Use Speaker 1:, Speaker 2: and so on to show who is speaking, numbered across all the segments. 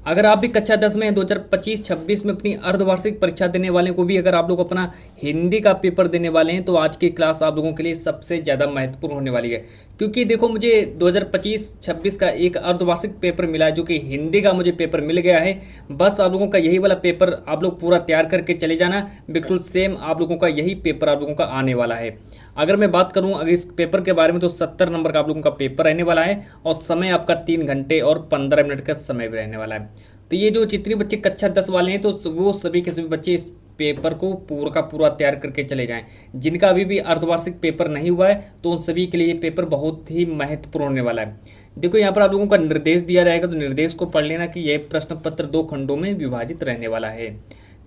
Speaker 1: अगर आप भी कक्षा 10 में 2025-26 में अपनी अर्धवार्षिक परीक्षा देने वाले को भी अगर आप लोग अपना हिंदी का पेपर देने वाले हैं तो आज की क्लास आप लोगों के लिए सबसे ज़्यादा महत्वपूर्ण होने वाली है। क्योंकि देखो मुझे 2025-26 का एक अर्धवार्षिक पेपर मिला है जो कि हिंदी का मुझे पेपर मिल गया है। बस आप लोगों का यही वाला पेपर आप लोग पूरा तैयार करके चले जाना, बिल्कुल सेम आप लोगों का यही पेपर आप लोगों का आने वाला है। अगर मैं बात करूं अगर इस पेपर के बारे में तो 70 नंबर का आप लोगों का पेपर रहने वाला है और समय आपका 3 घंटे और 15 मिनट का समय भी रहने वाला है। तो ये जो जितने बच्चे कक्षा 10 वाले हैं तो वो सभी के सभी बच्चे इस पेपर को पूरा का पूरा तैयार करके चले जाएं। जिनका अभी भी अर्धवार्षिक पेपर नहीं हुआ है तो उन सभी के लिए ये पेपर बहुत ही महत्वपूर्ण होने वाला है। देखो यहाँ पर आप लोगों का निर्देश दिया जाएगा तो निर्देश को पढ़ लेना कि यह प्रश्न पत्र 2 खंडों में विभाजित रहने वाला है।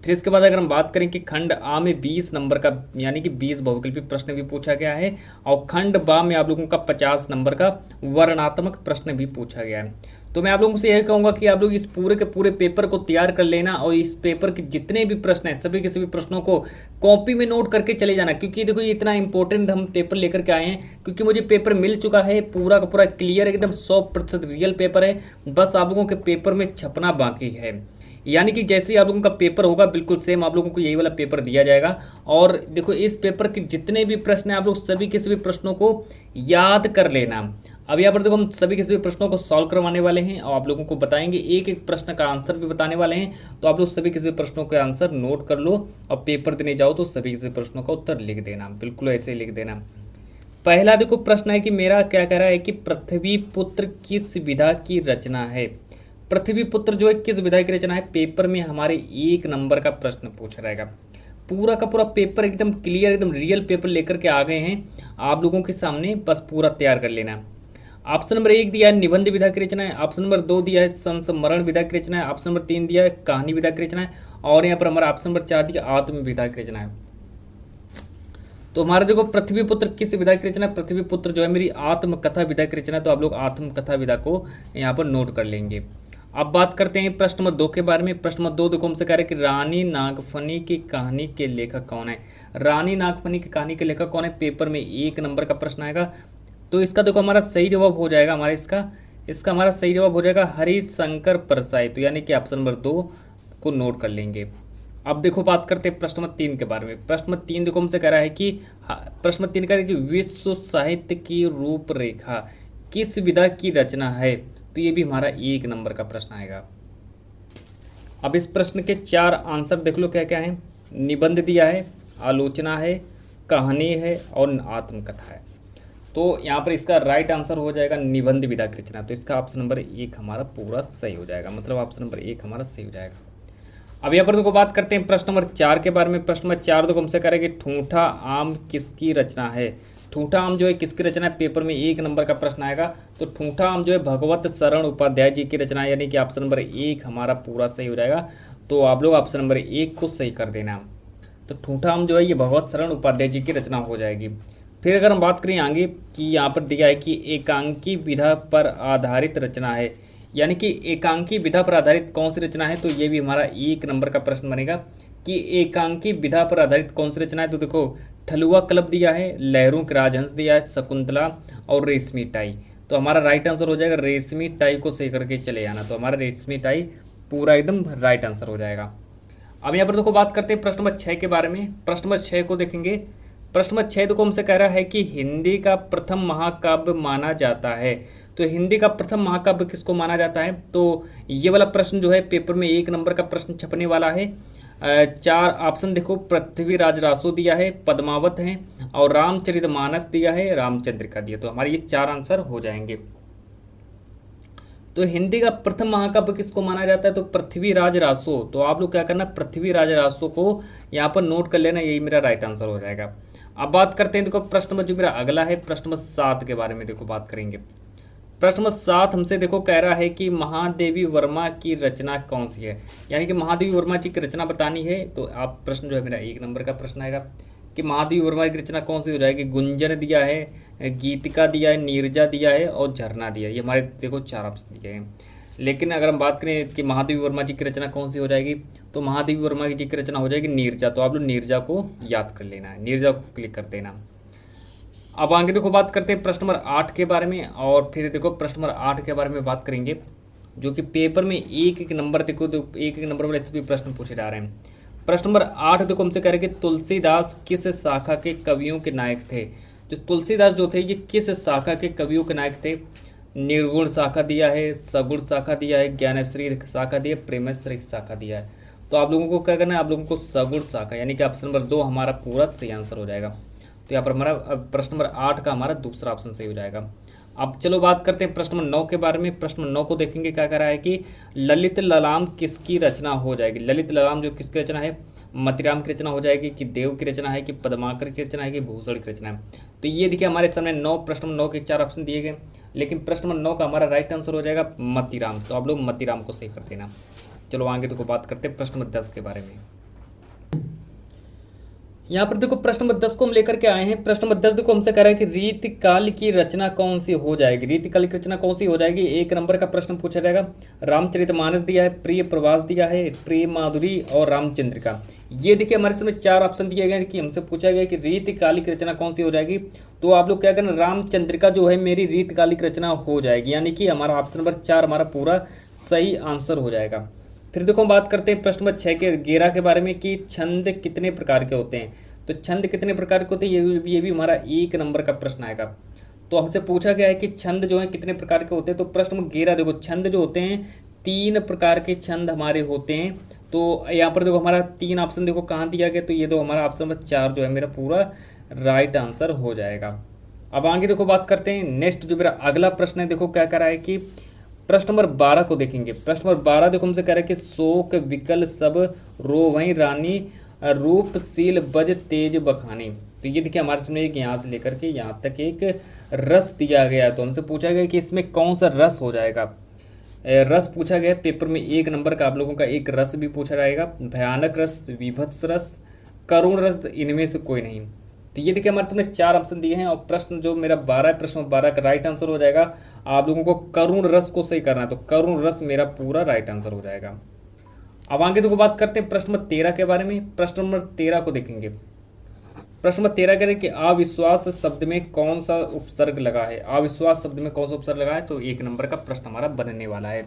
Speaker 1: फिर इसके बाद अगर हम बात करें कि खंड आ में 20 नंबर का यानी कि 20 बहुविकल्पी प्रश्न भी पूछा गया है और खंड बा में आप लोगों का 50 नंबर का वर्णनात्मक प्रश्न भी पूछा गया है। तो मैं आप लोगों से यही कहूँगा कि आप लोग इस पूरे के पूरे पेपर को तैयार कर लेना और इस पेपर के जितने भी प्रश्न हैं सभी के सभी प्रश्नों को कॉपी में नोट करके चले जाना। क्योंकि देखो ये इतना इंपॉर्टेंट हम पेपर लेकर के आए हैं क्योंकि मुझे पेपर मिल चुका है पूरा का पूरा क्लियर एकदम 100% रियल पेपर है। बस आप लोगों के पेपर में छपना बाकी है। यानी कि जैसे ही आप लोगों का पेपर होगा बिल्कुल सेम आप लोगों को यही वाला पेपर दिया जाएगा। और देखो इस पेपर के जितने भी प्रश्न हैं आप लोग सभी के सभी प्रश्नों को याद कर लेना। अब यहाँ पर देखो हम सभी के सभी प्रश्नों को सॉल्व करवाने वाले हैं और आप लोगों को बताएंगे एक एक प्रश्न का आंसर भी बताने वाले हैं। तो आप लोग सभी के सभी प्रश्नों के आंसर नोट कर लो और पेपर देने जाओ तो सभी के सभी प्रश्नों का उत्तर लिख देना, बिल्कुल ऐसे ही लिख देना। पहला देखो प्रश्न है कि मेरा क्या कह रहा है कि पृथ्वी पुत्र किस विधा की रचना है। पृथ्वी पुत्र जो है किस विधा की रचना है, पेपर में हमारे 1 नंबर का प्रश्न पूछा रहेगा। पूरा का पूरा पेपर एकदम क्लियर एकदम रियल पेपर लेकर के आ गए हैं आप लोगों के सामने, बस पूरा तैयार कर लेना। ऑप्शन नंबर 1 दिया है निबंध विधा की रचना है, ऑप्शन नंबर 2 दिया है संस्मरण विधा की रचना है, ऑप्शन नंबर 3 दिया है कहानी विधा की रचना है और यहाँ पर हमारा ऑप्शन नंबर 4 दिया आत्म विधा की रचना है। तो हमारा देखो पृथ्वी पुत्र किस विधा की रचना है, पृथ्वी पुत्र जो है मेरी आत्मकथा विधा की रचना है। तो आप लोग आत्मकथा विधा को यहाँ पर नोट कर लेंगे। अब बात करते हैं प्रश्न नंबर 2 के बारे में। प्रश्न नंबर 2 देखो हमसे कह रहे हैं कि रानी नागफनी की कहानी के लेखक कौन है। रानी नागफनी की कहानी के लेखक कौन है, पेपर में 1 नंबर का प्रश्न आएगा। तो इसका देखो हमारा सही जवाब हो जाएगा हमारा इसका हमारा सही जवाब हो जाएगा हरिशंकर परसाई। तो यानी कि ऑप्शन नंबर 2 को नोट कर लेंगे। अब देखो बात करते हैं प्रश्न नंबर 3 के बारे में। प्रश्न नंबर 3 देखो हमसे कह रहा है कि प्रश्न नंबर 3 कह रहा है कि विश्व साहित्य की रूपरेखा किस विधा की रचना है। तो ये भी हमारा 1 नंबर का प्रश्न आएगा। अब इस प्रश्न के 4 आंसर देख लो क्या क्या है। निबंध दिया है, आलोचना है, कहानी है और आत्मकथा है। तो यहाँ पर इसका राइट आंसर हो जाएगा निबंध विधा की रचना। तो इसका ऑप्शन नंबर 1 हमारा पूरा सही हो जाएगा, मतलब ऑप्शन नंबर 1 हमारा सही हो जाएगा। अब यहाँ पर देखो बात करते हैं प्रश्न नंबर 4 के बारे में। प्रश्न नंबर 4 देखो हमसे कह रहे हैं कि ठूठा आम किसकी रचना है। ठूठा आम जो है किसकी रचना है, पेपर में 1 नंबर का प्रश्न आएगा। तो ठूठा आम जो है भगवत शरण उपाध्याय जी की रचना है, यानी कि ऑप्शन नंबर 1 हमारा पूरा सही हो जाएगा। तो आप लोग ऑप्शन नंबर 1 को सही कर देना। तो ठूठा आम जो है ये भगवत शरण उपाध्याय जी की रचना हो जाएगी। फिर अगर हम बात करें आगे कि यहाँ पर दिया है कि एकांकी विधा पर आधारित रचना है, यानी कि एकांकी विधा पर आधारित कौन सी रचना है। तो ये भी हमारा 1 नंबर का प्रश्न बनेगा कि एकांकी विधा पर आधारित कौन सी रचना है। तो देखो ठलुआ क्लब दिया है, लहरों के राजहंस दिया है, शकुंतला और रेशमी टाई। तो हमारा राइट आंसर हो जाएगा रेशमी टाई को सही करके चले आना। तो हमारा रेशमी टाई पूरा एकदम राइट आंसर हो जाएगा। अब यहाँ पर देखो बात करते हैं प्रश्न नंबर 6 के बारे में। प्रश्न नंबर 6 को देखेंगे। प्रश्न नंबर 6 देखो हमसे कह रहा है कि हिंदी का प्रथम महाकाव्य माना जाता है। तो हिंदी का प्रथम महाकाव्य किसको माना जाता है। तो ये वाला प्रश्न जो है पेपर में 1 नंबर का प्रश्न छपने वाला है। 4 ऑप्शन देखो पृथ्वीराज रासो दिया है, पद्मावत है और रामचरितमानस दिया है, रामचंद्रिका दिया। तो हमारे ये 4 आंसर हो जाएंगे। तो हिंदी का प्रथम महाकाव्य किसको माना जाता है, तो पृथ्वीराज रासो। तो आप लोग क्या करना, पृथ्वीराज रासो को यहाँ पर नोट कर लेना, यही मेरा राइट आंसर हो जाएगा। अब बात करते हैं देखो प्रश्न नंबर जो मेरा अगला है प्रश्न नंबर 7 के बारे में देखो बात करेंगे। प्रश्न नंबर 7 हमसे देखो कह रहा है कि महादेवी वर्मा की रचना कौन सी है, यानी कि महादेवी वर्मा जी की रचना बतानी है। तो आप प्रश्न जो है मेरा 1 नंबर का प्रश्न आएगा कि महादेवी वर्मा की रचना कौन सी हो जाएगी। गुंजन दिया है, गीतिका दिया है, नीरजा दिया है और झरना दिया है। ये हमारे देखो 4 ऑप्शन दिए हैं। लेकिन अगर हम बात करें कि महादेवी वर्मा जी की रचना कौन सी हो जाएगी, तो महादेवी वर्मा जी की रचना हो जाएगी नीरजा। तो आप लोग नीरजा को याद कर लेना है, नीरजा को क्लिक कर देना। अब आगे देखो बात करते हैं प्रश्न नंबर 8 के बारे में, और फिर देखो प्रश्न नंबर 8 के बारे में बात करेंगे। जो कि पेपर में एक एक नंबर देखो, तो एक एक नंबर पर ऐसे भी प्रश्न पूछे जा रहे हैं। प्रश्न नंबर 8 देखो हमसे कह रहे हैं कि तुलसीदास किस शाखा के कवियों के नायक थे। तो तुलसीदास जो थे ये किस शाखा के कवियों के नायक थे। निर्गुण शाखा दिया है, सगुण शाखा दिया है, ज्ञानश्री शाखा दिया है, प्रेमश्री शाखा दिया है। तो आप लोगों को क्या करना है, आप लोगों को सगुण शाखा यानी कि ऑप्शन नंबर 2 हमारा पूरा सही आंसर हो जाएगा। तो यहाँ पर हमारा प्रश्न नंबर 8 का हमारा दूसरा ऑप्शन सही हो जाएगा। अब चलो बात करते हैं प्रश्न नंबर 9 के बारे में। प्रश्न नंबर 9 को देखेंगे, क्या कह रहा है कि ललित ललाम किसकी रचना हो जाएगी। ललित ललाम जो किसकी रचना है, मतिराम की रचना हो जाएगी, कि देव की रचना है, कि पद्माकर की रचना है, कि भूषण की रचना है। तो ये देखिए हमारे सामने 9 प्रश्न नंबर 9 के 4 ऑप्शन दिए गए, लेकिन प्रश्न नंबर 9 का हमारा राइट आंसर हो जाएगा मतिराम। तो आप लोग मतिराम को सही कर देना। चलो आगे देखो बात करते हैं प्रश्न नंबर 10 के बारे में। यहाँ पर देखो प्रश्न नंबर 10 को हम लेकर के आए हैं। प्रश्न नंबर 10 देखो हमसे कह रहा है कि रीतिकाल की रचना कौन सी हो जाएगी। रीतिकाल की रचना कौन सी हो जाएगी, एक नंबर का प्रश्न पूछा जाएगा। रामचरितमानस दिया है, प्रिय प्रवास दिया है, प्रिय माधुरी और रामचंद्रिका। ये देखिए हमारे समय 4 ऑप्शन दिए गए कि हमसे पूछा गया कि रीतिकालिक रचना कौन सी हो जाएगी। तो आप लोग क्या करना, रामचंद्रिका जो है मेरी रीतिकालिक रचना हो जाएगी, यानी कि हमारा ऑप्शन नंबर 4 हमारा पूरा सही आंसर हो जाएगा। फिर देखो हम बात करते हैं प्रश्न नंबर 6 के गेरा के बारे में कि छंद कितने प्रकार के होते हैं। तो छंद कितने प्रकार के होते हैं, ये भी हमारा 1 नंबर का प्रश्न आएगा। तो हमसे पूछा गया है कि छंद जो है कितने प्रकार के होते हैं। तो प्रश्न नंबर 11 देखो, छंद जो होते हैं 3 प्रकार के छंद हमारे होते हैं। तो यहाँ पर देखो हमारा 3 ऑप्शन देखो कहाँ दिया गया, तो ये तो हमारा ऑप्शन नंबर 4 जो है मेरा पूरा राइट आंसर हो जाएगा। अब आगे देखो बात करते हैं नेक्स्ट जो मेरा अगला प्रश्न है, देखो क्या कह रहा है कि प्रश्न नंबर 12 को देखेंगे। प्रश्न नंबर 12 देखो हमसे कह रहा है कि शोक विकल सब रोवहीं रानी रूपशील बज तेज बखानी। तो ये देखिए हमारे सामने एक यहाँ से लेकर के यहाँ तक एक रस दिया गया। तो हमसे पूछा गया कि इसमें कौन सा रस हो जाएगा। रस पूछा गया पेपर में 1 नंबर का, आप लोगों का एक रस भी पूछा जाएगा। भयानक रस, विभत्स रस, करुण रस, इनमें से कोई नहीं। तो ये देखिए हमारे सामने 4 ऑप्शन दिए हैं और प्रश्न जो मेरा 12 है, प्रश्न 12 का राइट आंसर हो जाएगा। आप लोगों को करुण रस को सही करना है, तो करुण रस मेरा पूरा राइट आंसर हो जाएगा। अब आगे देखो बात करते हैं प्रश्न नंबर 13 के बारे में। प्रश्न नंबर 13 को देखेंगे। प्रश्न नंबर 13 कह रहे कि अविश्वास शब्द में कौन सा उपसर्ग लगा है। अविश्वास शब्द में कौन सा उपसर्ग लगा है, तो 1 नंबर का प्रश्न हमारा बनने वाला है।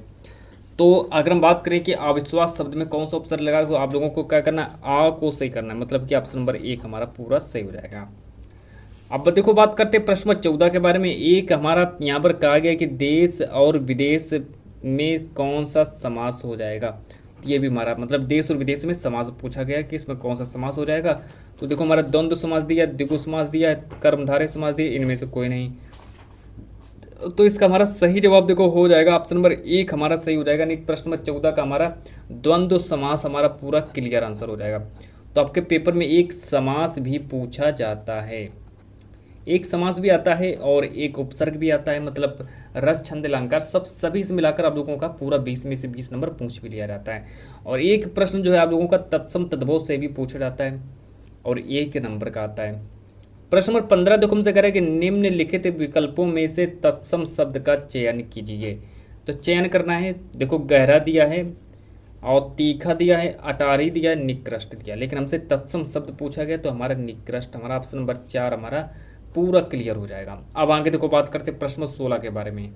Speaker 1: तो अगर हम बात करें कि अविश्वास शब्द में कौन सा उपसर्ग लगा है, तो आप लोगों को क्या करना है, आ को सही करना है, मतलब कि ऑप्शन नंबर 1 हमारा पूरा सही हो जाएगा। अब देखो बात करते हैं प्रश्न नंबर 14 के बारे में। एक हमारा यहाँ पर कहा गया कि देश और विदेश में कौन सा समास हो जाएगा। ये भी हमारा मतलब देश और विदेश में समास पूछा गया कि इसमें कौन सा समास हो जाएगा। तो देखो हमारा द्वंद्व समास दिया, द्विगु समास दिया, कर्मधारय समास दिया, इनमें से कोई नहीं। तो इसका हमारा सही जवाब देखो हो जाएगा ऑप्शन नंबर 1 हमारा सही हो जाएगा। नहीं, प्रश्न नंबर 14 का हमारा द्वंद्व समास हमारा पूरा क्लियर आंसर हो जाएगा। तो आपके पेपर में एक समास भी पूछा जाता है, एक समास भी आता है और एक उपसर्ग भी आता है, मतलब रस छंद अलंकार सभी से मिलाकर आप लोगों का पूरा 20 में से 20 नंबर पूछ भी लिया जाता है। और एक प्रश्न जो है आप लोगों का तत्सम तद्भव से भी पूछा जाता है और 1 नंबर का आता है। प्रश्न नंबर 15 देखो हमसे कह रहा है कि निम्नलिखित विकल्पों में से तत्सम शब्द का चयन कीजिए। तो चयन करना है, देखो गहरा दिया है और तीखा दिया है, अटारी दिया है, निकृष्ट दिया, लेकिन हमसे तत्सम शब्द पूछा गया तो हमारा निकृष्ट हमारा ऑप्शन नंबर 4 हमारा पूरा क्लियर हो जाएगा। अब आगे देखो बात करते हैं प्रश्न नंबर 16 के बारे में।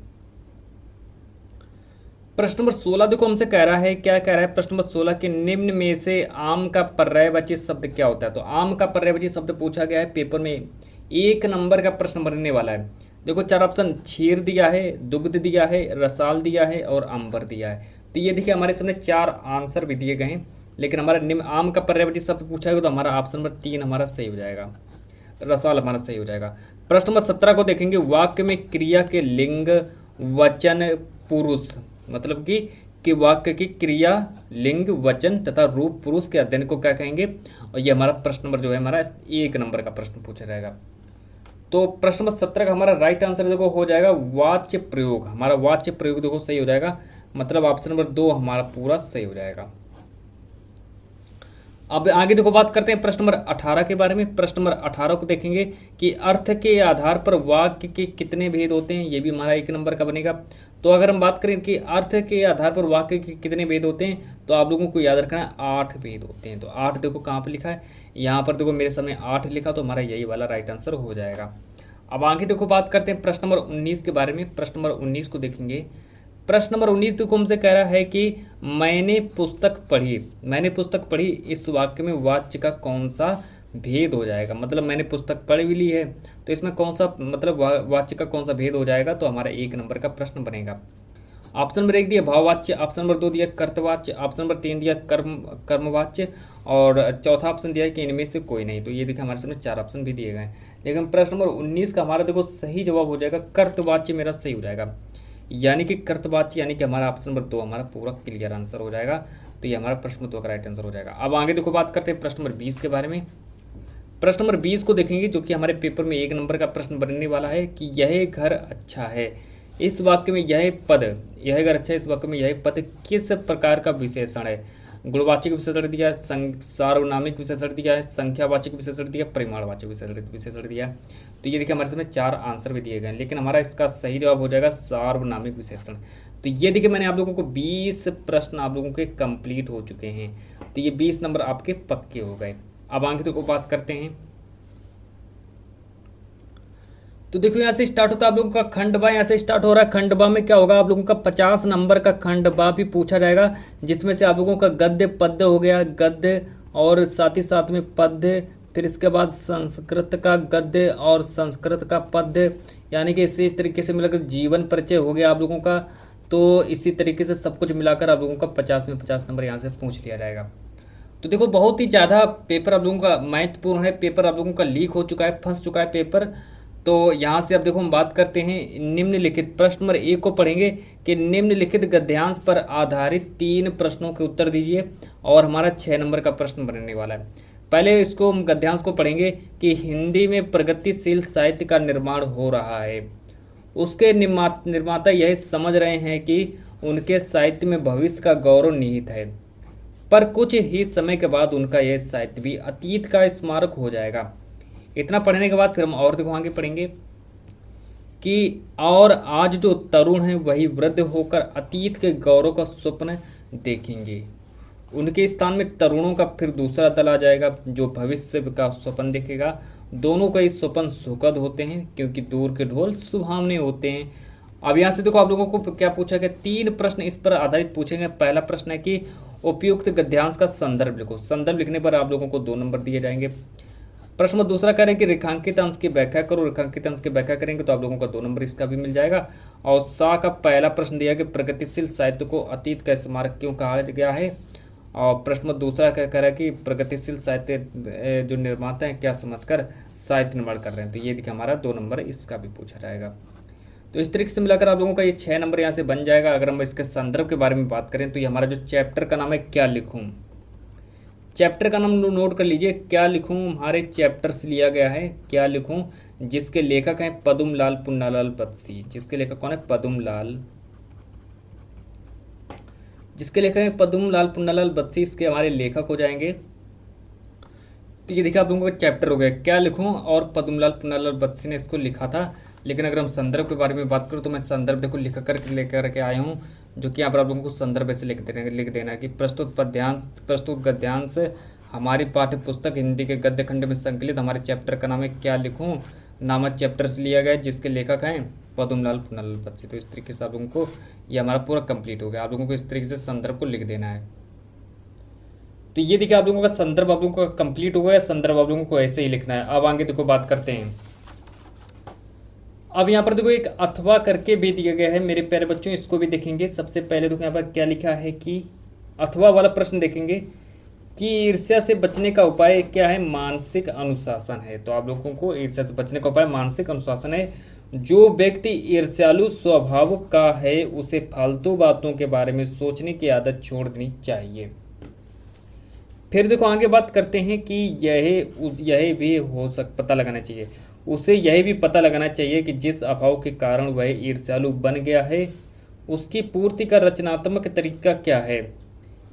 Speaker 1: प्रश्न नंबर 16 देखो हमसे कह रहा है, क्या कह रहा है प्रश्न नंबर 16 के निम्न में से आम का पर्यायवाची शब्द क्या होता है। तो आम का पर्यायवाची शब्द पूछा गया है पेपर में, 1 नंबर का प्रश्न बनने वाला है। देखो 4 ऑप्शन क्षीर दिया है, दुग्ध दिया है, रसाल दिया है और अंबर दिया है। तो ये देखिए हमारे सामने 4 आंसर भी दिए गए हैं, लेकिन हमारा निम्न आम का पर्यायवाची शब्द पूछा है तो हमारा ऑप्शन नंबर 3 हमारा सही हो जाएगा, रसाल हमारा सही हो जाएगा। प्रश्न नंबर 17 को देखेंगे। वाक्य में क्रिया के लिंग वचन पुरुष, मतलब कि वाक्य की क्रिया लिंग वचन तथा रूप पुरुष के अध्ययन को क्या कहेंगे। और ये हमारा प्रश्न नंबर जो है हमारा 1 नंबर का प्रश्न पूछा जाएगा। तो प्रश्न नंबर 17 का हमारा राइट आंसर देखो हो जाएगा वाच्य प्रयोग। हमारा वाच्य प्रयोग देखो सही हो जाएगा, मतलब ऑप्शन नंबर 2 हमारा पूरा सही हो जाएगा। अब आगे देखो बात करते हैं प्रश्न नंबर 18 के बारे में। प्रश्न नंबर 18 को देखेंगे कि अर्थ के आधार पर वाक्य के कितने भेद होते हैं। ये भी हमारा 1 नंबर का बनेगा। तो अगर हम बात करें कि अर्थ के आधार पर वाक्य के कितने भेद होते हैं, तो आप लोगों को याद रखना है 8 भेद होते हैं। तो 8 देखो कहाँ पर लिखा है, यहाँ पर देखो मेरे सामने 8 लिखा, तो हमारा यही वाला राइट आंसर हो जाएगा। अब आगे देखो बात करते हैं प्रश्न नंबर 19 के बारे में। प्रश्न नंबर 19 को देखेंगे। प्रश्न नंबर 19 देखो हमसे कह रहा है कि मैंने पुस्तक पढ़ी, मैंने पुस्तक पढ़ी, इस वाक्य में वाच्य का कौन सा भेद हो जाएगा। मतलब मैंने पुस्तक पढ़ भी ली है, तो इसमें कौन सा मतलब वाच्य का कौन सा भेद हो जाएगा, तो हमारा 1 नंबर का प्रश्न बनेगा। ऑप्शन नंबर 1 दिया भाववाच्य, ऑप्शन नंबर 2 दिया कर्तवाच्य, ऑप्शन नंबर 3 दिया कर्मवाच्य, और चौथा ऑप्शन दिया है कि इनमें से कोई नहीं। तो ये देखिए हमारे सामने 4 ऑप्शन भी दिए गए हैं। लेकिन प्रश्न नंबर 19 का हमारा देखो सही जवाब हो जाएगा कर्तवाच्य, मेरा सही हो जाएगा, यानी कि कर्तवाच्य, यानी कि हमारा ऑप्शन नंबर 2 हमारा पूरा क्लियर आंसर हो जाएगा। तो ये हमारा प्रश्न 2 का राइट आंसर हो जाएगा। अब आगे देखो बात करते हैं प्रश्न नंबर 20 के बारे में। प्रश्न नंबर 20 को देखेंगे, जो कि हमारे पेपर में 1 नंबर का प्रश्न बनने वाला है कि यह घर अच्छा है, इस वाक्य में यह पद, यह घर अच्छा है, इस वाक्य में यह पद किस प्रकार का विशेषण है। गुणवाचक विशेषण दिया है, सार्वनामिक विशेषण दिया है, संख्यावाचक विशेषण दिया, परिमाणवाचक विशेषण दिया है। तो ये देखिए हमारे सामने 4 आंसर भी दिए गए हैं, लेकिन हमारा इसका सही जवाब हो जाएगा सार्वनामिक विशेषण। तो ये देखिए मैंने आप लोगों को 20 प्रश्न आप लोगों के कंप्लीट हो चुके हैं, तो ये 20 नंबर आपके पक्के हो गए। अब आगे तो बात करते हैं। तो देखो यहाँ से स्टार्ट होता है आप लोगों का खंडवा, यहाँ से स्टार्ट हो रहा है। खंडवा में क्या होगा, आप लोगों का 50 नंबर का खंडवा भी पूछा जाएगा, जिसमें से आप लोगों का गद्य पद्य हो गया, गद्य और साथ ही साथ में पद्य, फिर इसके बाद संस्कृत का गद्य और संस्कृत का पद्य, यानी कि इसी तरीके से मिलाकर जीवन परिचय हो गया आप लोगों का। तो इसी तरीके से सब कुछ मिलाकर आप लोगों का 50 में 50 नंबर यहाँ से पूछ लिया जाएगा। तो देखो बहुत ही ज़्यादा पेपर आप लोगों का महत्वपूर्ण है, पेपर आप लोगों का लीक हो चुका है, फंस चुका है पेपर। तो यहाँ से अब देखो हम बात करते हैं निम्नलिखित प्रश्न नंबर 1 को पढ़ेंगे कि निम्नलिखित गद्यांश पर आधारित 3 प्रश्नों के उत्तर दीजिए, और हमारा 6 नंबर का प्रश्न बनने वाला है। पहले इसको हम गद्यांश को पढ़ेंगे कि हिंदी में प्रगतिशील साहित्य का निर्माण हो रहा है, उसके निर्माता यह समझ रहे हैं कि उनके साहित्य में भविष्य का गौरव निहित है, पर कुछ ही समय के बाद उनका यह साहित्य भी अतीत का स्मारक हो जाएगा। इतना पढ़ने के बाद फिर हम और देखो आगे पढ़ेंगे कि और आज जो तरुण हैं वही वृद्ध होकर अतीत के गौरव का स्वप्न देखेंगे, उनके स्थान में तरुणों का फिर दूसरा दल आ जाएगा जो भविष्य का स्वप्न देखेगा। दोनों का ही स्वप्न सुखद होते हैं, क्योंकि दूर के ढोल सुहावने होते हैं। अब यहाँ से देखो आप लोगों को क्या पूछा गया, 3 प्रश्न इस पर आधारित पूछेंगे। पहला प्रश्न है कि उपयुक्त गद्यांश का संदर्भ लिखो, संदर्भ लिखने पर आप लोगों को 2 नंबर दिए जाएंगे। प्रश्न में दूसरा कह रहे हैं कि रेखांकित अंश की व्याख्या करो, रेखांकित अंश की व्याख्या करेंगे तो आप लोगों का 2 नंबर इसका भी मिल जाएगा। और सा का पहला प्रश्न दिया कि प्रगतिशील साहित्य को अतीत का स्मारक क्यों कहा गया है। और प्रश्न में दूसरा कह रहा है कि प्रगतिशील साहित्य जो निर्माता हैं क्या समझकर साहित्य निर्माण कर रहे हैं। तो ये देखिए हमारा 2 नंबर इसका भी पूछा जाएगा। तो इस तरीके से मिलाकर आप लोगों का ये 6 नंबर यहाँ से बन जाएगा। अगर हम इसके संदर्भ के बारे में बात करें तो ये हमारा जो चैप्टर का नाम है क्या लिखूँ, चैप्टर का नाम नोट कर लीजिए, क्या लिखूं हमारे चैप्टर से लिया गया है, क्या लिखूं, जिसके लेखक हैं पदुमलाल पुन्नालाल बत्सी। जिसके लेखक कौन है, पदुमलाल, जिसके लेखक हैं पदुमलाल पुन्नालाल बत्सी, इसके हमारे लेखक हो जाएंगे। तो ये देखिए आप लोगों का चैप्टर हो गया क्या लिखूं, और पदुमलाल पुन्नालाल बत्सी ने इसको लिखा था। लेकिन अगर हम संदर्भ के बारे में बात करूँ तो मैं संदर्भ देखो लिख कर लेकर के आया हूँ, जो कि यहाँ पर आप लोगों को संदर्भ ऐसे लिख देना है कि प्रस्तुत गद्यांश हमारी पाठ्य पुस्तक हिंदी के गद्य खंड में संकलित हमारे चैप्टर का नाम है क्या लिखूं नामक चैप्टर से लिया गया है, जिसके लेखक हैं पदुमलाल पुन्नालाल बत्सी। तो इस तरीके से आप लोगों को ये हमारा पूरा कंप्लीट हो गया। आप लोगों को इस तरीके से संदर्भ को लिख देना है। तो ये देखिए आप लोगों का संदर्भ आप लोगों का कंप्लीट हो गया। संदर्भ आप लोगों को ऐसे ही लिखना है। अब आगे देखो बात करते हैं। अब यहाँ पर देखो एक अथवा करके भी दिया गया है मेरे प्यारे बच्चों, इसको भी देखेंगे। सबसे पहले देखो यहाँ पर क्या लिखा है कि अथवा वाला प्रश्न देखेंगे कि ईर्ष्या से बचने का उपाय क्या है, मानसिक अनुशासन है। तो आप लोगों को ईर्ष्या से बचने का उपाय मानसिक अनुशासन है। जो व्यक्ति ईर्ष्यालु स्वभाव का है उसे फालतू बातों के बारे में सोचने की आदत छोड़ देनी चाहिए। फिर देखो आगे बात करते हैं कि यह भी पता लगाना चाहिए, उसे यह भी पता लगाना चाहिए कि जिस अभाव के कारण वह ईर्ष्यालु बन गया है उसकी पूर्ति का रचनात्मक तरीका क्या है।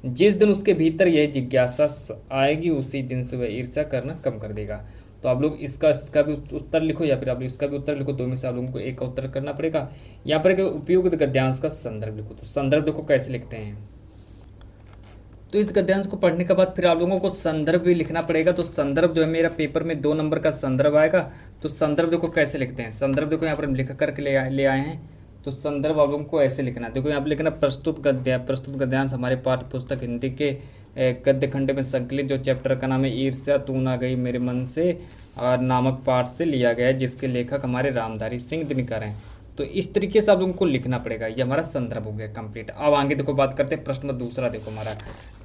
Speaker 1: जिस दिन उसके भीतर यह जिज्ञासा आएगी उसी दिन से वह ईर्ष्या करना कम कर देगा। तो आप लोग इसका भी उत्तर लिखो या फिर आप लोग इसका भी उत्तर लिखो, दो में से आप लोगों को एक का उत्तर करना पड़ेगा। यहाँ पर एक उपयुक्त गद्यांश का संदर्भ लिखो। तो संदर्भ देखो कैसे लिखते हैं। तो इस गद्यांश को पढ़ने के बाद फिर आप लोगों को संदर्भ भी लिखना पड़ेगा। तो संदर्भ जो है मेरा पेपर में 2 नंबर का संदर्भ आएगा। तो संदर्भ देखो कैसे लिखते हैं। संदर्भ देखो यहाँ पर हम लिख करके ले आए हैं। तो संदर्भ आप लोगों को ऐसे लिखना है। देखो यहाँ पे लिखना प्रस्तुत गद्य। प्रस्तुत गद्यांश हमारे पाठ्य पुस्तक हिंदी के गद्य खंड में संकलित जो चैप्टर का नाम है ईर्ष्या तू ना गई मेरे मन से और नामक पाठ से लिया गया है, जिसके लेखक हमारे रामधारी सिंह दिनकर हैं। तो इस तरीके से आप लोगों को लिखना पड़ेगा। ये हमारा संदर्भ हो गया कंप्लीट। अब आगे देखो बात करते हैं प्रश्न नंबर दूसरा। देखो हमारा,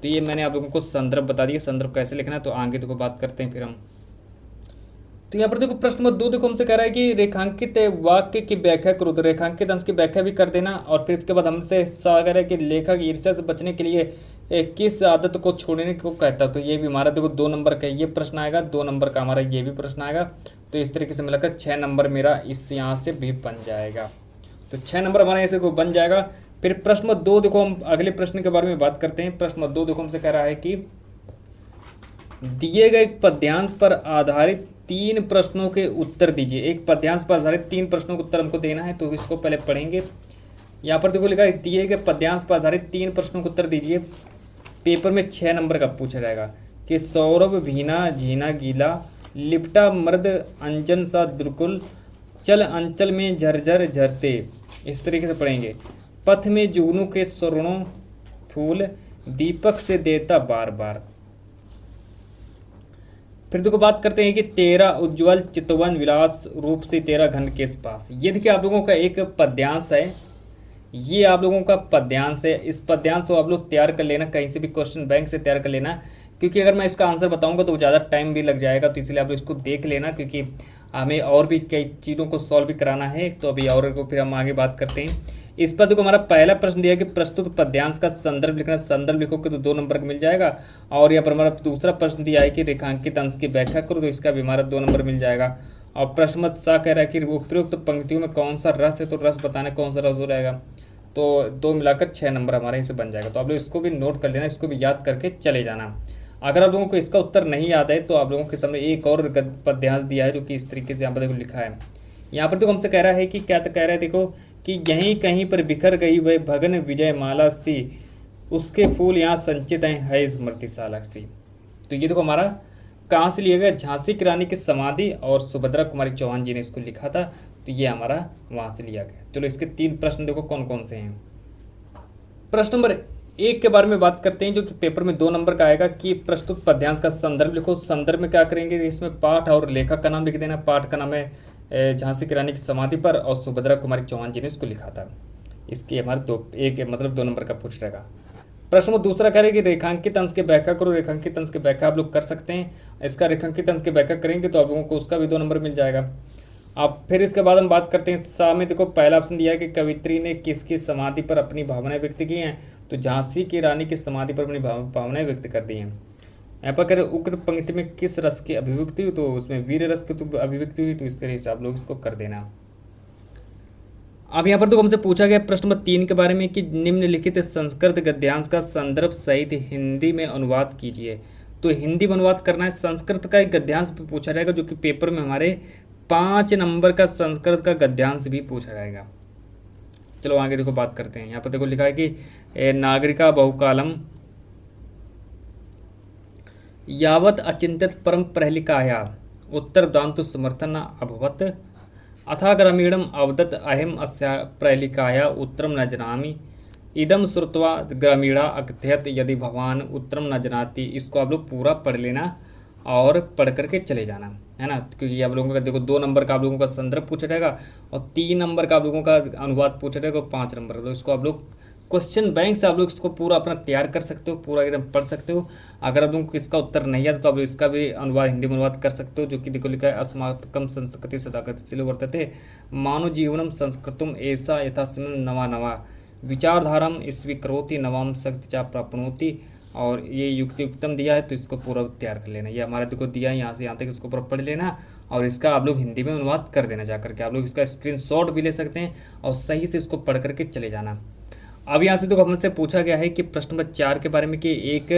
Speaker 1: तो ये मैंने आप लोगों को संदर्भ बता दिया, संदर्भ कैसे लिखना है। तो आगे देखो बात करते हैं फिर हम। तो यहाँ पर देखो प्रश्न नंबर 2 देखो हमसे कह रहा है कि रेखांकित वाक्य की व्याख्या करो। तो रेखांकित अंश की व्याख्या भी कर देना। और फिर इसके बाद हमसे कह रहा है कि लेखक ईर्ष्या से बचने के लिए किस आदत को छोड़ने को कहता है। तो ये भी हमारा देखो 2 नंबर का ये प्रश्न आएगा, 2 नंबर का हमारा ये भी प्रश्न आएगा। तो इस तरीके से मिलाकर 6 नंबर मेरा इस यहाँ से भी बन जाएगा। तो 6 नंबर हमारा ऐसे को बन जाएगा। फिर प्रश्न नंबर 2 देखो हम अगले प्रश्न के बारे में बात करते हैं। प्रश्न नंबर 2 देखो हमसे कह रहा है कि दिए गए पद्यांश पर आधारित 3 प्रश्नों के उत्तर दीजिए। एक पद्यांश पर आधारित 3 प्रश्नों के उत्तर हमको देना है। तो इसको पहले पढ़ेंगे। यहाँ पर देखो लिखा है दिए गए पद्यांश पर आधारित 3 प्रश्नों के उत्तर दीजिए। पेपर में 6 नंबर का पूछा जाएगा कि सौरभ भीना झीना गीला, लिपटा मर्द अंजन सा दुर्कुल, चल अंचल में झरझर झरते। इस तरीके से पढ़ेंगे। पथ में जुगनू के स्वर्णों फूल, दीपक से देता बार बार। फिर देखो बात करते हैं कि तेरा उज्ज्वल चितवन विलास रूप से तेरा घन के पास। ये देखिए आप लोगों का एक पद्यांश है। ये आप लोगों का पद्यांश है। इस पद्यांश को आप लोग तैयार कर लेना, कहीं से भी क्वेश्चन बैंक से तैयार कर लेना, क्योंकि अगर मैं इसका आंसर बताऊंगा तो ज़्यादा टाइम भी लग जाएगा। तो इसलिए आप लोग इसको देख लेना, क्योंकि हमें और भी कई चीज़ों को सॉल्व भी कराना है। तो अभी और को फिर हम आगे बात करते हैं। इस पर देखो हमारा पहला प्रश्न दिया है कि प्रस्तुत पद्यांश का संदर्भ लिखना। संदर्भ लिखोगे तो 2 नंबर का मिल जाएगा। और यहाँ पर हमारा दूसरा प्रश्न दिया है कि रेखांकित अंश की व्याख्या करो। तो इसका भी हमारा 2 नंबर मिल जाएगा। और प्रश्न मत सा कह रहा है कि उपयुक्त पंक्तियों में कौन सा रस है। तो रस बताना कौन सा रस हो रहेगा। तो 2 मिलाकर 6 नंबर हमारे इसे बन जाएगा। तो आप लोग इसको भी नोट कर लेना, इसको भी याद करके चले जाना। अगर आप लोगों को इसका उत्तर नहीं याद है तो आप लोगों के सामने एक और पद्यांश दिया है जो कि इस तरीके से यहाँ पर देखो लिखा है। यहाँ पर देखो हमसे कह रहा है कि क्या कह रहा है, देखो कि यहीं कहीं पर बिखर गई वह भगन विजय माला सी, उसके फूल यहाँ संचित है स्मृतिशाला सी। तो ये देखो हमारा कहाँ से लिया गया, झांसी की रानी की समाधि और सुभद्रा कुमारी चौहान जी ने इसको लिखा था। तो ये हमारा वहाँ से लिया गया। चलो इसके 3 प्रश्न देखो कौन कौन से हैं। प्रश्न नंबर 1 के बारे में बात करते हैं, जो कि पेपर में 2 नंबर का आएगा कि प्रस्तुत पद्यांश का संदर्भ लिखो। संदर्भ में क्या करेंगे, इसमें पाठ और लेखक का नाम लिख देना। पाठ का नाम है झांसी की रानी की समाधि पर और सुभद्रा कुमारी चौहान जी ने इसको लिखा था। इसके हमारे 2 नंबर का पूछ रहेगा। प्रश्न में दूसरा कह रहे कि रेखांकित अंश की व्याख्या करो। रेखांकित अंश की व्याख्या आप लोग कर सकते हैं। इसका रेखांकित अंश की व्याख्या करेंगे तो आप लोगों को उसका भी 2 नंबर मिल जाएगा। अब फिर इसके बाद हम बात करते हैं सा में। देखो पहला ऑप्शन दिया है कि कवित्री ने किसकी समाधि पर अपनी भावनाएं व्यक्त की हैं। तो झांसी की रानी की समाधि पर अपनी भावनाएं व्यक्त कर दी हैं। यहाँ पर करें उक्त पंक्ति में किस रस की अभिव्यक्ति हुई। तो उसमें वीर रस की तो अभिव्यक्ति हुई। तो इस तरह से आप लोग इसको कर देना। अब यहाँ पर तो हमसे पूछा गया प्रश्न नंबर 3 के बारे में कि निम्नलिखित संस्कृत गद्यांश का संदर्भ सहित हिंदी में अनुवाद कीजिए। तो हिंदी में अनुवाद करना है। संस्कृत का एक गद्यांश पूछा जाएगा, जो कि पेपर में हमारे 5 नंबर का संस्कृत का गद्यांश भी पूछा जाएगा। चलो आगे देखो बात करते हैं। यहाँ पर देखो लिखा है कि नागरिका बहुकालम यावत अचिंतित परम प्रहलिकाया उत्तर दांतु समर्थन अभवत अथा ग्रामीणम अवदत अहम अस्या प्रहलिकाया उत्तरम न जनामि इदम श्रुत्वा ग्रामीणा अकथयत यदि भगवान उत्तरम न जनाति। इसको आप लोग पूरा पढ़ लेना और पढ़ करके चले जाना, है ना। क्योंकि आप लोगों का देखो 2 नंबर का आप लोगों का संदर्भ पूछा जाएगा और 3 नंबर का आप लोगों का अनुवाद पूछा जाएगा और 5 नंबर। तो इसको आप लोग क्वेश्चन बैंक से आप लोग इसको पूरा अपना तैयार कर सकते हो, पूरा एकदम पढ़ सकते हो। अगर आप लोगों को इसका उत्तर नहीं आता तो आप इसका भी अनुवाद हिंदी में अनुवाद कर सकते हो, जो कि देखो लिखा है अस्माकम संस्कृति सदागतिशील वर्तते मानव जीवनम संस्कृतम ऐसा यथासमम नवा नवा विचारधारम स्वीकरोति नवाम शक्ति चा प्राप्नोति। और ये युक्तियुक्तम दिया है, तो इसको पूरा तैयार कर लेना। ये हमारा देखो दिया है यहाँ से यहाँ तक, इसको पूरा पढ़ लेना और इसका आप लोग हिंदी में अनुवाद कर देना। जा करके आप लोग इसका स्क्रीनशॉट भी ले सकते हैं और सही से इसको पढ़ करके चले जाना। अब यहाँ से देखो हमसे पूछा गया है कि प्रश्न नंबर 4 के बारे में कि एक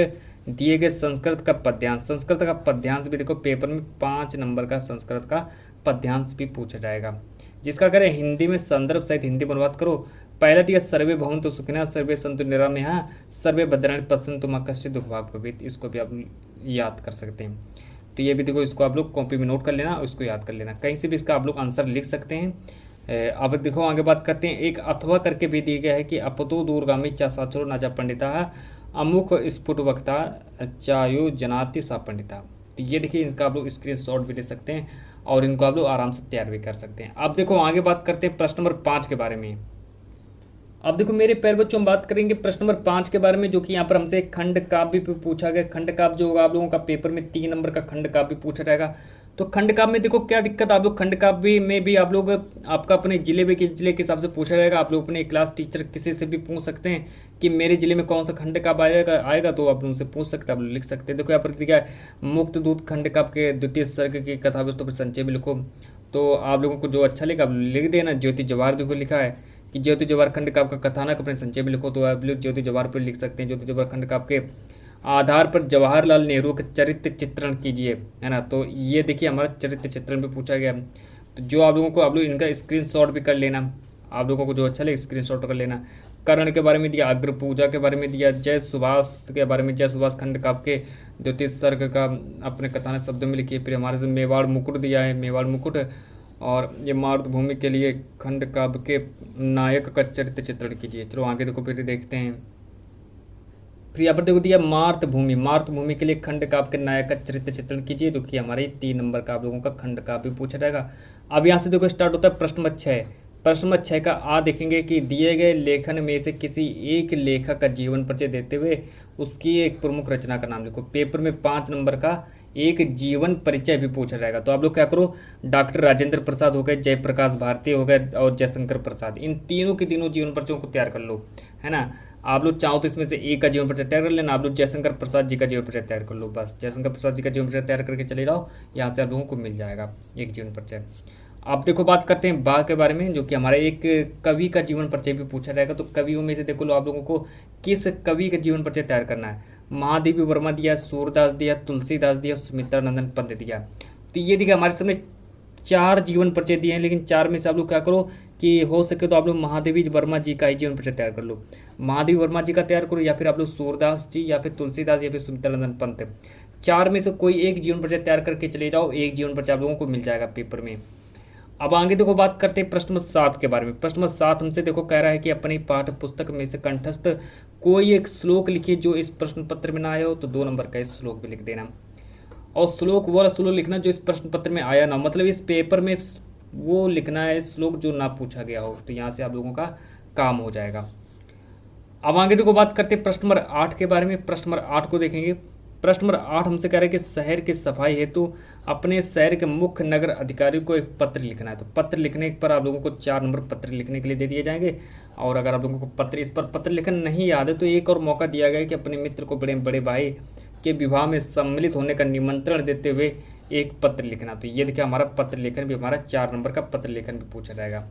Speaker 1: दिए गए संस्कृत का पद्यांश। संस्कृत का पद्यांश भी देखो पेपर में 5 नंबर का संस्कृत का पद्यांश भी पूछा जाएगा, जिसका करें हिंदी में संदर्भ सहित हिंदी में अनुवाद करो। पहला दिया सर्वे भवन्तु सुखिनः सर्वे सन्तु निरामयाः सर्वे भद्राणि पश्यन्तु मा कश्चित् दुःखभाग् भवेत्। इसको भी आप याद कर सकते हैं। तो ये भी देखो इसको आप लोग कॉपी में नोट कर लेना और इसको याद कर लेना। कहीं से भी इसका आप लोग आंसर लिख सकते हैं। अब देखो आगे बात करते हैं, एक अथवा करके भी दिया गया है कि अपतो दूरगामी चा साचुरो नाचा पंडिता अमुक स्फुट वक्ता चायु जनाति सा पंडिता। तो ये देखिए, इनका आप लोग स्क्रीनशॉट भी ले सकते हैं और इनको आप लोग आराम से तैयार भी कर सकते हैं। अब देखो आगे बात करते हैं प्रश्न नंबर 5 के बारे में। अब देखो मेरे प्यारे बच्चों, हम बात करेंगे प्रश्न नंबर 5 के बारे में, जो कि यहाँ पर हमसे खंड काव्य पे पूछा गया। खंड काव्य जो होगा आप लोगों का पेपर में 3 नंबर का खंड काव्य पूछा जाएगा। तो खंड काव्य में देखो क्या दिक्कत, आप लोग खंड काव्य में भी आप लोग आपका अपने जिले में किस जिले के हिसाब से पूछा जाएगा। आप लोग अपने क्लास टीचर किसी से भी पूछ सकते हैं कि मेरे जिले में कौन सा खंड काव्य आएगा तो आप उनसे पूछ सकते हैं, आप लिख सकते हैं। देखो यहाँ पर दिया है मुक्त दूत खंड काव्य के द्वितीय सर्ग की कथा वस्तु पर संचय में लिखो। तो आप लोगों को जो अच्छा लिखा आप लिख देना। ज्योति जवाहर देखो लिखा है कि ज्योति जवाहर खंड काव्य का कथानक अपने संचय में लिखो, तो आप लोग ज्योति जवाहर पर लिख सकते हैं। ज्योति जवाहर खंड काव्य के आधार पर जवाहरलाल नेहरू का चरित्र चित्रण कीजिए, है ना। तो ये देखिए हमारा चरित्र चित्रण भी पूछा गया। तो जो आप लोगों को आप लोग इनका स्क्रीनशॉट भी कर लेना, आप लोगों को जो अच्छा लगे स्क्रीनशॉट कर लेना। कर्ण के बारे में दिया, अग्र पूजा के बारे में दिया, जय सुभाष के बारे में, जय सुभाष खंड काव्य के द्वितीय सर्ग का अपने कथानक शब्दों में लिखिए। फिर हमारे से मेवाड़ मुकुट दिया है, मेवाड़ मुकुट, और ये मातृभूमि के लिए खंड काव्य के नायक का चरित्र चित्रण कीजिए। चलो आगे देखो फिर देखते हैं। फिर यहाँ पर देखो दिया मातृभूमि, मातृभूमि के लिए खंड काव्य के नायक का चरित्र चित्रण कीजिए, जो कि हमारे 3 नंबर का आप लोगों का खंड काव्य पूछा जाएगा। अब यहाँ से देखो स्टार्ट होता है प्रश्न नंबर 6। प्रश्न नंबर 6 का आ देखेंगे कि दिए गए लेखन में से किसी एक लेखक का जीवन परिचय देते हुए उसकी एक प्रमुख रचना का नाम लिखो। पेपर में 5 नंबर का एक जीवन परिचय भी पूछा जाएगा। तो आप लोग क्या करो, डॉक्टर राजेंद्र प्रसाद हो गए, जयप्रकाश भारती हो गए और जयशंकर प्रसाद, इन तीनों के तीनों जीवन परिचयों को तैयार कर लो, है ना। आप लोग चाहो तो इसमें से एक का जीवन परिचय तैयार कर लेना। आप लोग जयशंकर प्रसाद जी का जीवन परिचय तैयार कर लो, बस जयशंकर प्रसाद जी का जीवन परिचय तैयार करके चले जाओ, यहाँ से आप लोगों को मिल जाएगा एक जीवन परिचय। आप देखो बात करते हैं बा के बारे में, जो कि हमारा एक कवि का जीवन परिचय भी पूछा जाएगा। तो कवियों में से देखो लो आप लोगों को किस कवि का जीवन परिचय तैयार करना है। महादेवी वर्मा दिया, सूरदास दिया, तुलसीदास दिया, सुमित्रा नंदन पंत दिया। तो ये देखिए हमारे सामने 4 जीवन परिचय दिए हैं, लेकिन 4 में से आप लोग क्या करो कि हो सके तो आप लोग महादेवी वर्मा जी का ही जीवन परिचय तैयार कर लो। महादेवी वर्मा जी का तैयार करो, या फिर आप लोग सूरदास जी, या फिर तुलसीदास, या फिर सुमित्रा नंदन पंत। 4 में से कोई एक जीवन परिचय तैयार करके चले जाओ, एक जीवन परिचय आप लोगों को मिल जाएगा पेपर में। अब आगे देखो बात करते हैं प्रश्न नंबर 7 के बारे में। प्रश्न नंबर 7 हमसे देखो कह रहा है कि अपनी पाठ्य पुस्तक में से कंठस्थ कोई एक श्लोक लिखिए जो इस प्रश्न पत्र में ना आया हो। तो 2 नंबर का इस श्लोक भी लिख देना, और श्लोक वो श्लोक लिखना जो इस प्रश्न पत्र में आया ना, मतलब इस पेपर में वो लिखना है श्लोक जो ना पूछा गया हो। तो यहाँ से आप लोगों का काम हो जाएगा। अब आगे देखो बात करते हैं प्रश्न नंबर 8 के बारे में। प्रश्न नंबर 8 को देखेंगे। प्रश्न नंबर 8 हमसे कह रहे हैं कि शहर की सफाई हेतु अपने शहर के मुख्य नगर अधिकारी को एक पत्र लिखना है। तो पत्र लिखने पर आप लोगों को 4 नंबर पत्र लिखने के लिए दे दिए जाएंगे। और अगर आप लोगों को इस पर पत्र लिखना नहीं याद है तो एक और मौका दिया गया है कि अपने मित्र को बड़े बड़े भाई के विवाह में सम्मिलित होने का निमंत्रण देते हुए एक पत्र लिखना। तो ये देखिए हमारा पत्र लेखन भी, हमारा 4 नंबर का पत्र लेखन भी पूछा जाएगा।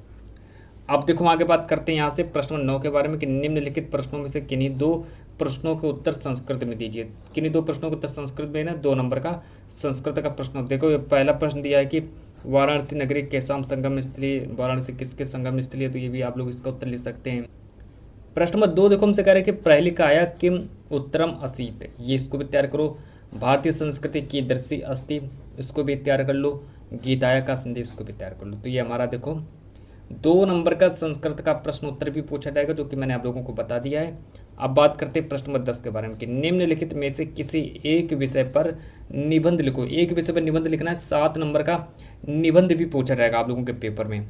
Speaker 1: अब देखो आगे बात करते हैं यहाँ से प्रश्न नंबर 9 के बारे में कि निम्नलिखित प्रश्नों में से किन्हीं 2 प्रश्नों के उत्तर संस्कृत में दीजिए। किन्हीं 2 प्रश्नों के उत्तर संस्कृत में ना 2 नंबर का संस्कृत का प्रश्न। देखो ये पहला प्रश्न दिया है कि वाराणसी नगरी कैसाम संगम स्थली, वाराणसी किसके संगम स्थली है। तो ये भी आप लोग इसका उत्तर लिख सकते हैं। प्रश्न नंबर 2 देखो हमसे कह रहे हैं कि प्रहलिकाया किम उत्तरम असीत, ये इसको भी तैयार करो। भारतीय संस्कृति की दृष्टि अस्ति, इसको भी तैयार कर लो। गीताया का संदेश को भी तैयार कर लो। तो ये हमारा देखो 2 नंबर का संस्कृत का प्रश्न उत्तर भी पूछा जाएगा, जो कि मैंने आप लोगों को बता दिया है। अब बात करते हैं प्रश्न नंबर 10 के बारे में कि निम्नलिखित में से किसी एक विषय पर निबंध लिखो। एक विषय पर निबंध लिखना है, 7 नंबर का निबंध भी पूछा जाएगा आप लोगों के पेपर में।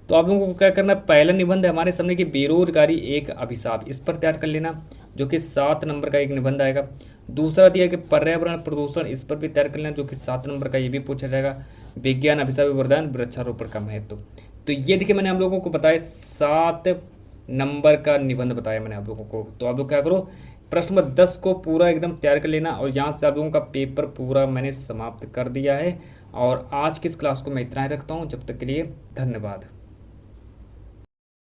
Speaker 1: तो आप लोगों को क्या करना है, पहला निबंध है हमारे सामने कि बेरोजगारी एक अभिशाप, इस पर तैयार कर लेना, जो कि 7 नंबर का एक निबंध आएगा। दूसरा दिया कि पर्यावरण प्रदूषण, इस पर भी तैयार कर लेना, जो कि 7 नंबर का ये भी पूछा जाएगा। विज्ञान अभिशाप वरदान, वृक्षारोपण का महत्व। तो ये देखिए मैंने आप लोगों को बताया 7 नंबर का निबंध बताया मैंने आप लोगों को। तो आप लोग क्या करो, प्रश्न नंबर 10 को पूरा एकदम तैयार कर लेना, और यहाँ से आप लोगों का पेपर पूरा मैंने समाप्त कर दिया है। और आज की इस क्लास को मैं इतना ही रखता हूँ। जब तक के लिए धन्यवाद।